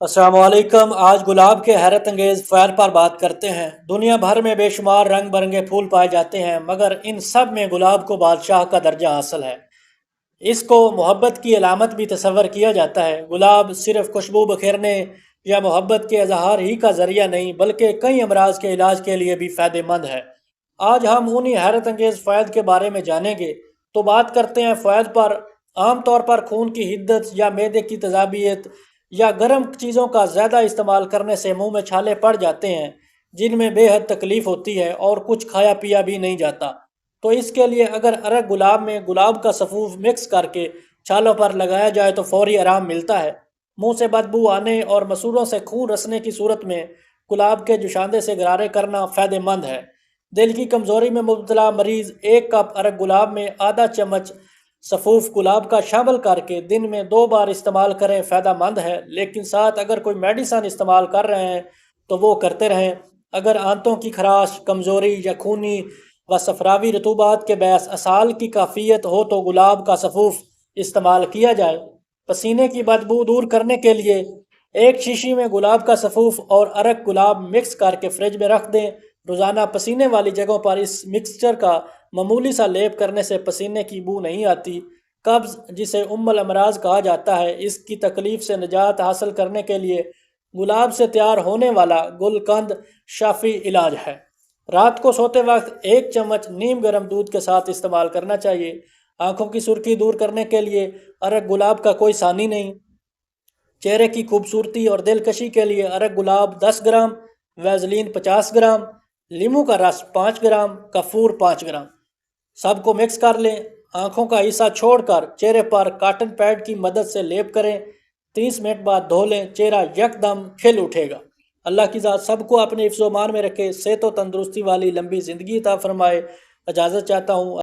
السلام علیکم۔ آج گلاب کے حیرت انگیز فعل پر بات کرتے ہیں۔ دنیا بھر میں بے شمار رنگ برنگے پھول پائے جاتے ہیں، مگر ان سب میں گلاب کو بادشاہ کا درجہ حاصل ہے۔ اس کو محبت کی علامت بھی تصور کیا جاتا ہے۔ گلاب صرف خوشبو بکھیرنے یا محبت کے اظہار ہی کا ذریعہ نہیں، بلکہ کئی امراض کے علاج کے لیے بھی فائدہ مند ہے۔ آج ہم انہی حیرت انگیز فوائد کے بارے میں جانیں گے۔ تو بات کرتے ہیں فوائد پر۔ عام طور پر خون کی حدت یا معدے کی تیزابیت یا گرم چیزوں کا زیادہ استعمال کرنے سے منہ میں چھالے پڑ جاتے ہیں، جن میں بے حد تکلیف ہوتی ہے اور کچھ کھایا پیا بھی نہیں جاتا۔ تو اس کے لیے اگر ارگ گلاب میں گلاب کا سفوف مکس کر کے چھالوں پر لگایا جائے تو فوری آرام ملتا ہے۔ منہ سے بدبو آنے اور مسوڑوں سے خون رسنے کی صورت میں گلاب کے جوشاندے سے غرارے کرنا فائدہ مند ہے۔ دل کی کمزوری میں مبتلا مریض 1 کپ ارگ گلاب میں آدھا چمچ سفوف گلاب کا شامل کر کے دن میں 2 بار استعمال کریں، فائدہ مند ہے۔ لیکن ساتھ اگر کوئی میڈیسن استعمال کر رہے ہیں تو وہ کرتے رہیں۔ اگر آنتوں کی خراش، کمزوری یا خونی و صفراوی رطوبات کے باعث اسال کی کیفیت ہو تو گلاب کا سفوف استعمال کیا جائے۔ پسینے کی بدبو دور کرنے کے لیے 1 شیشی میں گلاب کا سفوف اور ارگ گلاب مکس کر کے فریج میں رکھ دیں۔ روزانہ پسینے والی جگہوں پر اس مکسچر کا معمولی سا لیپ کرنے سے پسینے کی بو نہیں آتی۔ قبض، جسے الامراض کہا جاتا ہے، اس کی تکلیف سے نجات حاصل کرنے کے لیے گلاب سے تیار ہونے والا گلقند شافی علاج ہے۔ رات کو سوتے وقت 1 چمچ نیم گرم دودھ کے ساتھ استعمال کرنا چاہیے۔ آنکھوں کی سرخی دور کرنے کے لیے ارگ گلاب کا کوئی ثانی نہیں۔ چہرے کی خوبصورتی اور دلکشی کے لیے ارگ گلاب 10 گرام، ویزلین 50 گرام، لیمو کا رس 5 گرام، کافور 5 گرام۔ سب کو مکس کر لیں۔ آنکھوں کا حصہ چھوڑ کر چہرے پر کاٹن پیڈ کی مدد سے لیپ کریں۔ 30 منٹ بعد دھو لیں، چہرہ یکدم کھل اٹھے گا۔ اللہ کی ذات سب کو اپنے حفظ و امان میں رکھے، صحت و تندرستی والی لمبی زندگی عطا فرمائے۔ اجازت چاہتا ہوں۔